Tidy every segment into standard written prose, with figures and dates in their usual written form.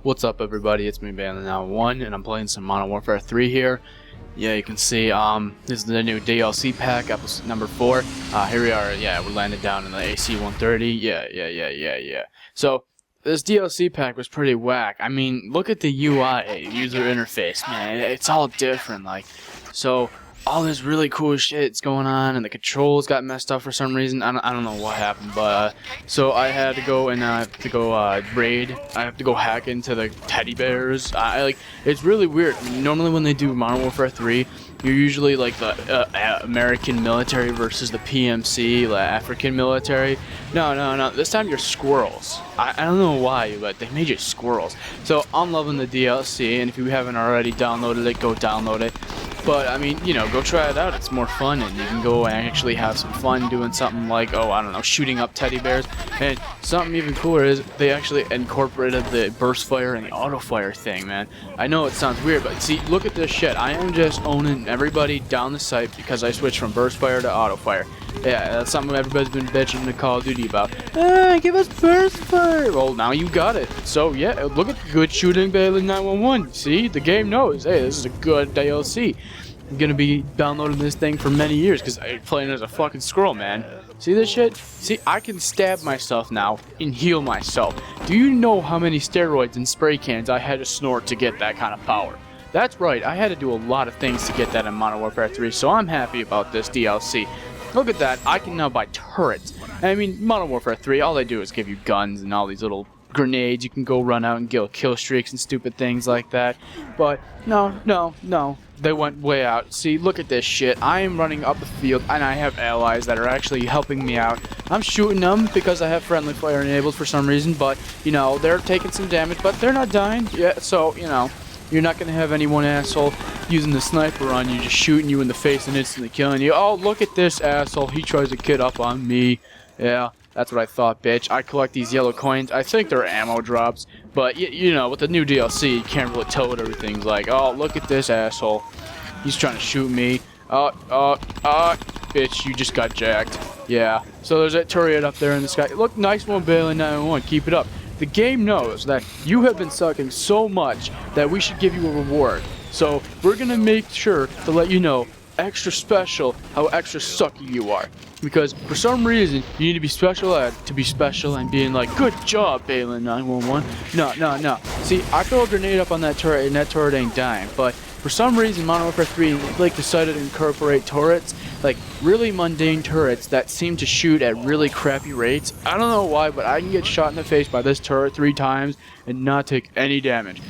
What's up, everybody? It's me, MW3, and I'm playing some Modern Warfare 3 here. Yeah, you can see this is the new DLC pack, episode number 4. Here we are. Yeah, we're landed down in the AC-130. Yeah. So this DLC pack was pretty whack. I mean, look at the UI, user interface, man. It's all different. So all this really cool shit's going on, and the controls got messed up for some reason. I don't know what happened, but so I had to go and raid. I have to go hack into the teddy bears. It's really weird. Normally when they do Modern Warfare 3, you're usually like the American military versus the PMC, the African military. No. This time you're squirrels. I don't know why, but they made you squirrels. So I'm loving the DLC, and if you haven't already downloaded it, go download it. But I mean, go try it out. It's more fun, and you can go and actually have some fun doing something like, I don't know, shooting up teddy bears. And something even cooler is they actually incorporated the burst fire and the auto fire thing, man. I know it sounds weird, but see, look at this shit. I am just owning everybody down the site because I switched from burst fire to auto fire. Yeah, that's something everybody's been bitching to Call of Duty about. Give us burst fire. Well, now you got it. So yeah, look at the good shooting Bailey 911. See, the game knows. Hey, this is a good DLC. I'm gonna be downloading this thing for many years because I'm playing as a fucking squirrel, man. See this shit? See, I can stab myself now and heal myself. Do you know how many steroids and spray cans I had to snort to get that kind of power? That's right, I had to do a lot of things to get that in Modern Warfare 3, so I'm happy about this DLC. Look at that, I can now buy turrets. I mean, Modern Warfare 3, all they do is give you guns and all these little grenades. You can go run out and kill streaks and stupid things like that. But no. They went way out. See, look at this shit. I am running up the field, and I have allies that are actually helping me out. I'm shooting them because I have friendly fire enabled for some reason, but, they're taking some damage, but they're not dying. Yeah, so, you're not going to have any one asshole using the sniper on you, just shooting you in the face and instantly killing you. Oh, look at this asshole. He tries to kid up on me. Yeah. That's what I thought, bitch. I collect these yellow coins. I think they're ammo drops. But, with the new DLC, you can't really tell what everything's like. Oh, look at this asshole. He's trying to shoot me. Bitch, you just got jacked. Yeah. So there's that turret up there in the sky. Look, nice one, Bailey 911. Keep it up. The game knows that you have been sucking so much that we should give you a reward. So we're going to make sure to let you know extra special how extra sucky you are. Because for some reason you need to be special ed to be special and being like, good job, Bailey 911. No. See, I throw a grenade up on that turret and that turret ain't dying. But for some reason Modern Warfare 3 decided to incorporate turrets, really mundane turrets that seem to shoot at really crappy rates. I don't know why, but I can get shot in the face by this turret 3 times and not take any damage.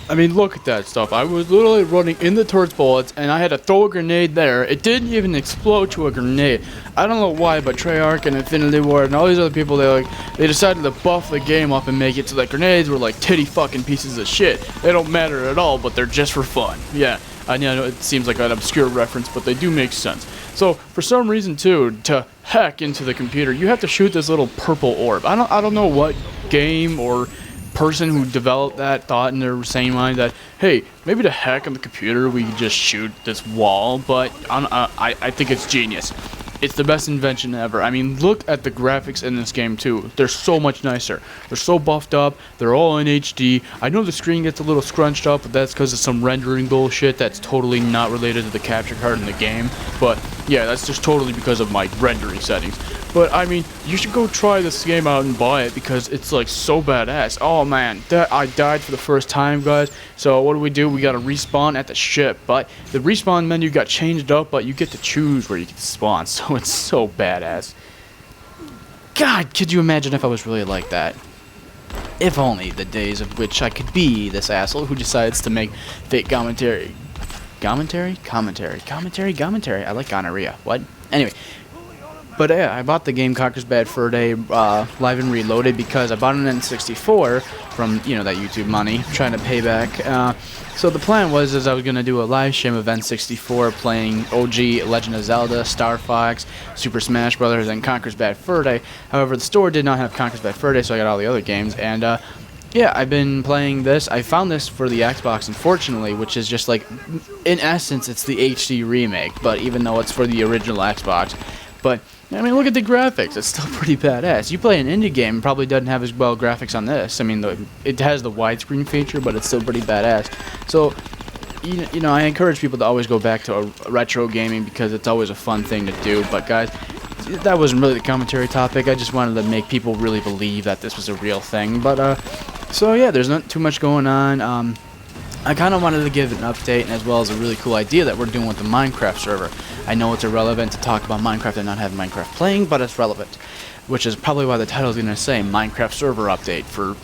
I mean, look at that stuff. I was literally running in the turret's bullets, and I had to throw a grenade there. It didn't even explode to a grenade. I don't know why, but Treyarch and Infinity Ward and all these other people, they decided to buff the game up and make it so that grenades were like titty fucking pieces of shit. They don't matter at all, but they're just for fun. Yeah, I know it seems like an obscure reference, but they do make sense. So, for some reason, too, to hack into the computer, you have to shoot this little purple orb. I don't know what game or person who developed that thought in their sane mind that, hey, maybe to hack on the computer we can just shoot this wall, but I think it's genius. It's the best invention ever. I mean, look at the graphics in this game too. They're so much nicer. They're so buffed up. They're all in HD. I know the screen gets a little scrunched up, but that's because of some rendering bullshit that's totally not related to the capture card in the game. But yeah, that's just totally because of my rendering settings. But I mean, you should go try this game out and buy it because it's so badass. Oh man, I died for the first time, guys. So what do? We gotta respawn at the ship. But the respawn menu got changed up, but you get to choose where you can spawn. So it's so badass. God, could you imagine if I was really like that? If only the days of which I could be this asshole who decides to make fake commentary. Commentary? I like gonorrhea. What? Anyway. But yeah, I bought the game Conker's Bad Fur Day Live and Reloaded because I bought an N64 from, that YouTube money, trying to pay back. So the plan was I was going to do a live stream of N64 playing OG Legend of Zelda, Star Fox, Super Smash Bros., and Conker's Bad Fur Day. However, the store did not have Conker's Bad Fur Day, so I got all the other games. And yeah, I've been playing this. I found this for the Xbox, unfortunately, which is just in essence, it's the HD remake, but even though it's for the original Xbox. But I mean, look at the graphics. It's still pretty badass. You play an indie game, probably doesn't have as well graphics on this. I mean, it has the widescreen feature, but it's still pretty badass. So, you know, I encourage people to always go back to retro gaming because it's always a fun thing to do. But guys, that wasn't really the commentary topic. I just wanted to make people really believe that this was a real thing. But so yeah, there's not too much going on. I kind of wanted to give an update, and as well as a really cool idea that we're doing with the Minecraft server. I know it's irrelevant to talk about Minecraft and not have Minecraft playing, but it's relevant, which is probably why the title is going to say Minecraft server update for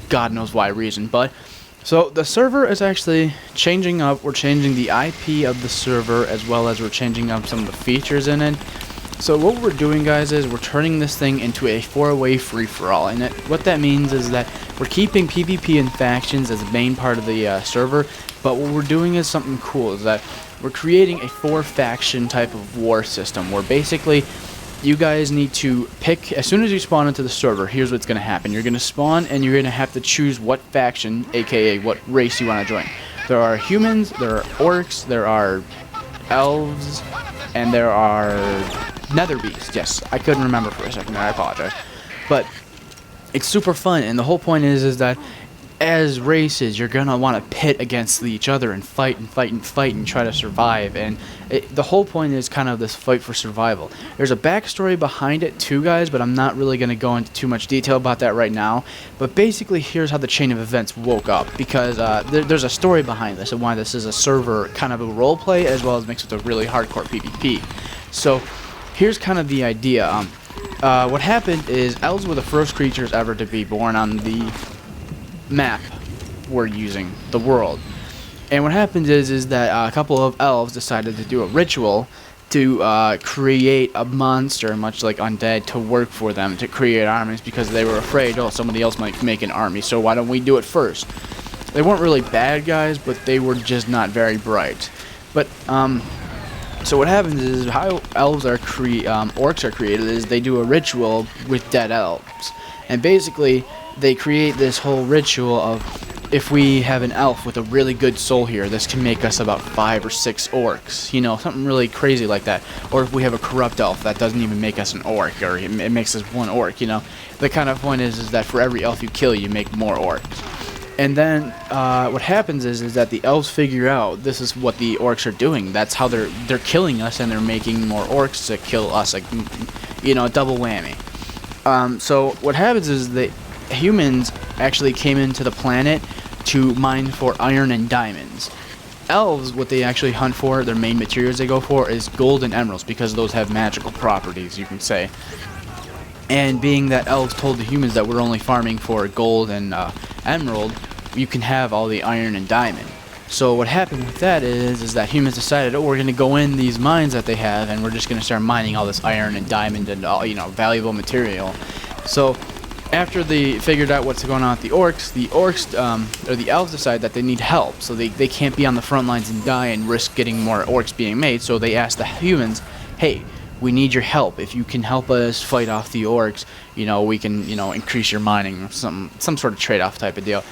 God knows why reason. But so the server is actually changing up. We're changing the IP of the server, as well as we're changing up some of the features in it. So what we're doing, guys, is we're turning this thing into a 4-way free-for-all, and what that means is that we're keeping PvP and factions as the main part of the server, but what we're doing is something cool, is that we're creating a 4-faction type of war system, where basically you guys need to pick, as soon as you spawn into the server, here's what's going to happen. You're going to spawn, and you're going to have to choose what faction, aka what race you want to join. There are humans, there are orcs, there are elves, and there are nether beasts. Yes, I couldn't remember for a second, I apologize. But it's super fun, and the whole point is that as races, you're gonna want to pit against each other and fight and fight and fight and try to survive. And the whole point is kind of this fight for survival. There's a backstory behind it too, guys, but I'm not really gonna go into too much detail about that right now. But basically, here's how the chain of events woke up, because there's a story behind this and why this is a server kind of a role play as well as mixed with a really hardcore PvP. So here's kind of the idea. What happened is elves were the first creatures ever to be born on the map we're using, the world. And what happens is that a couple of elves decided to do a ritual to create a monster, much like undead, to work for them, to create armies, because they were afraid, oh, somebody else might make an army, so why don't we do it first? They weren't really bad guys, but they were just not very bright. But so what happens is how elves are orcs are created is they do a ritual with dead elves, and basically they create this whole ritual of, if we have an elf with a really good soul here, this can make us about 5 or 6 orcs, you know, something really crazy like that. Or if we have a corrupt elf, that doesn't even make us an orc, or it makes us 1 orc, you know. The kind of point is that for every elf you kill, you make more orcs. And then what happens is that the elves figure out this is what the orcs are doing. That's how they're killing us, and they're making more orcs to kill us, like, you know, a double whammy. So what happens is that humans actually came into the planet to mine for iron and diamonds. Elves, what they actually hunt for, their main materials they go for, is gold and emeralds, because those have magical properties, you can say. And being that elves told the humans that we're only farming for gold and emerald, you can have all the iron and diamond. So what happened with that is that humans decided, oh, we're going to go in these mines that they have, and we're just going to start mining all this iron and diamond and all, you know, valuable material. So after they figured out what's going on with the orcs, or the elves decide that they need help, so they can't be on the front lines and die and risk getting more orcs being made. So they ask the humans, hey, we need your help. If you can help us fight off the orcs, you know, we can, you know, increase your mining, or some sort of trade-off type of deal.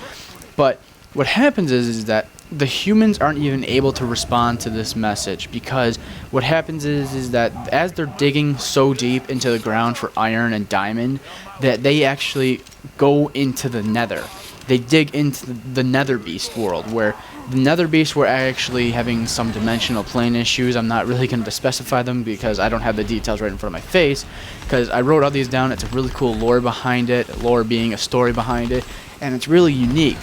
But what happens is that the humans aren't even able to respond to this message, because what happens is that as they're digging so deep into the ground for iron and diamond, that they actually go into the nether. They dig into the nether beast world, where the nether beasts were actually having some dimensional plane issues. I'm not really going to specify them because I don't have the details right in front of my face, because I wrote all these down. It's a really cool lore behind it, lore being a story behind it, and it's really unique.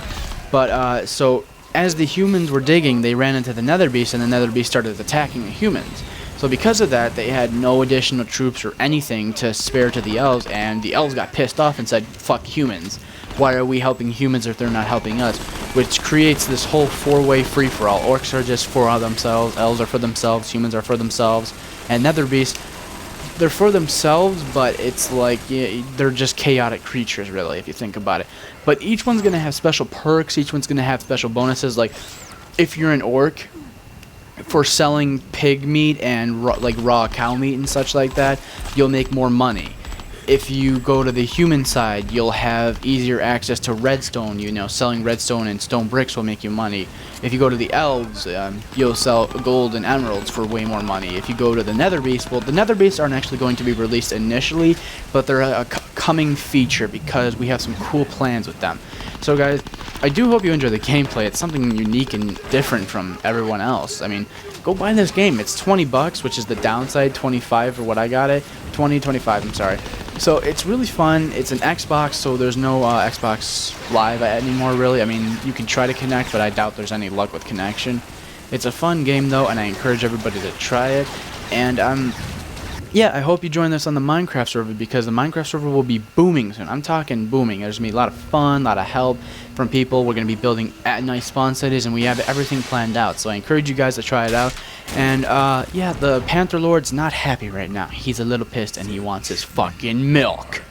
But so as the humans were digging, they ran into the nether beast, and the nether beast started attacking the humans. So because of that, they had no additional troops or anything to spare to the elves, and the elves got pissed off and said, fuck humans. Why are we helping humans if they're not helping us? Which creates this whole 4-way free-for-all. Orcs are just for themselves, elves are for themselves, humans are for themselves, and nether beasts, they're for themselves, but it's like, yeah, they're just chaotic creatures, really, if you think about it. But each one's going to have special perks, each one's going to have special bonuses. Like, if you're an orc, for selling pig meat and raw cow meat and such like that, you'll make more money. if you go to the human side, you'll have easier access to redstone. You know, selling redstone and stone bricks will make you money. If you go to the elves, you'll sell gold and emeralds for way more money. If you go to the nether beasts, well, the nether beasts aren't actually going to be released initially, but they're a coming feature because we have some cool plans with them. So guys, I do hope you enjoy the gameplay. It's something unique and different from everyone else. I mean, go buy this game. It's 20 bucks, which is the downside, 25 for what I got it. 25, I'm sorry. So it's really fun. It's an Xbox, so there's no Xbox Live anymore, really. I mean, you can try to connect, but I doubt there's any luck with connection. It's a fun game, though, and I encourage everybody to try it. And yeah, I hope you join us on the Minecraft server, because the Minecraft server will be booming soon. I'm talking booming. There's going to be a lot of fun, a lot of help from people. We're going to be building nice spawn cities, and we have everything planned out. So I encourage you guys to try it out. And yeah, the Panther Lord's not happy right now. He's a little pissed, and he wants his fucking milk.